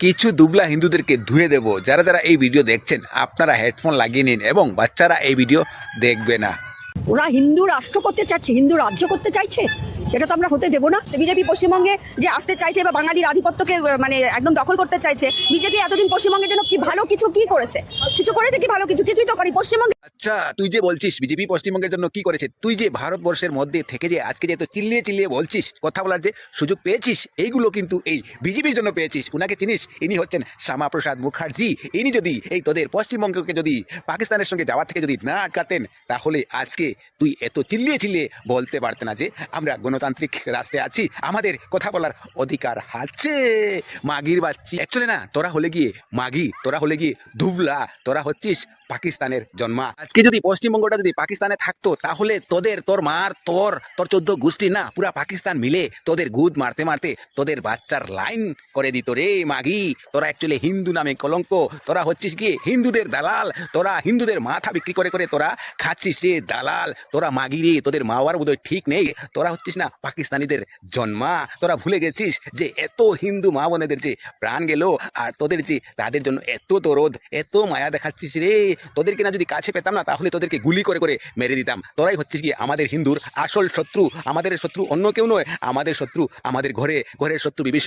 কিছু দুবলা হিন্দুদেরকে ধুয়ে দেব। যারা যারা এই ভিডিও দেখছেন আপনারা হেডফোন লাগিয়ে নিন এবং বাচ্চারা এই ভিডিও দেখবে না। ওরা হিন্দু রাষ্ট্র করতে চাচ্ছে, হিন্দু রাজ্য করতে চাইছে, এটা তো আমরা হতে দেবো না। বিজেপি পশ্চিমবঙ্গে যে আসতে চাইছে বা বাঙালির আধিপত্যকে মানে একদম দখল করতে চাইছে, বিজেপি এতদিন পশ্চিমবঙ্গের জন্য কি ভালো কিছু কি করেছে? কিছু করেছে কি ভালো? কিছুই তো করি পশ্চিমবঙ্গে। আচ্ছা, তুই যে বলছিস বিজেপি পশ্চিমবঙ্গের জন্য কি করেছে, তুই যে ভারতবর্ষের মধ্যে থেকে যে আজকে যে এত চিল্লিয়ে চিল্লিয়ে বলছিস, কথা বলার যে সুযোগ পেয়েছিস, এইগুলো কিন্তু এই বিজেপির জন্য পেয়েছিস। উনাকে চিনিস? ইনি হচ্ছেন শ্যামাপ্রসাদ মুখার্জি। ইনি যদি এই তোদের পশ্চিমবঙ্গকে যদি পাকিস্তানের সঙ্গে যাওয়ার থেকে যদি না আটকাতেন, তাহলে আজকে তুই এত চিল্লিয়ে চিল্লিয়ে বলতে পারতে না যে আমরা গণতান্ত্রিক রাষ্ট্রে আছি, আমাদের কথা বলার অধিকার আছে। মাগির বাচ্চি অ্যাকচুয়ালি না, তোরা হলে গিয়ে মাগি, তোরা হলে গিয়ে ধুবলা, তোরা হচ্ছিস পাকিস্তানের জন্মা। আজকে যদি পশ্চিমবঙ্গটা যদি পাকিস্তানে থাকতো, তাহলে তোর মার তোর 14 গোষ্ঠী না পুরা পাকিস্তান মিলে তোদের গুদ মারতে মারতে তোদের বাচ্চার লাইন করে দিত রে মাগি। তোরা অ্যাকচুয়ালি হিন্দু নামে কলঙ্ক, তোরা হচ্ছিস গিয়ে হিন্দুদের দালাল, তোরা হিন্দুদের মাথা বিক্রি করে করে তোরা খাচ্ছিস রে দালাল। তোরা মাগি রে, তোদের মাওয়ার বোধহয় ঠিক নেই, তোরা হচ্ছিস না পাকিস্তানিদের জন্মা। তোরা ভুলে গেছিস যে এত হিন্দু মা বোনেদের যে প্রাণ গেল, আর তোদের যে তাদের জন্য এত দরদ, এত মায়া দেখাচ্ছিস রে। তোদেরকে না যদি কাছে পেতাম না, তাহলে তোদেরকে গুলি করে করে মেরে দিতাম। তোরাই হচ্ছিস কি আমাদের হিন্দুর আসল শত্রু। আমাদের শত্রু অন্য কেউ নয়, আমাদের শত্রু আমাদের ঘরের শত্রু বিভীষণ।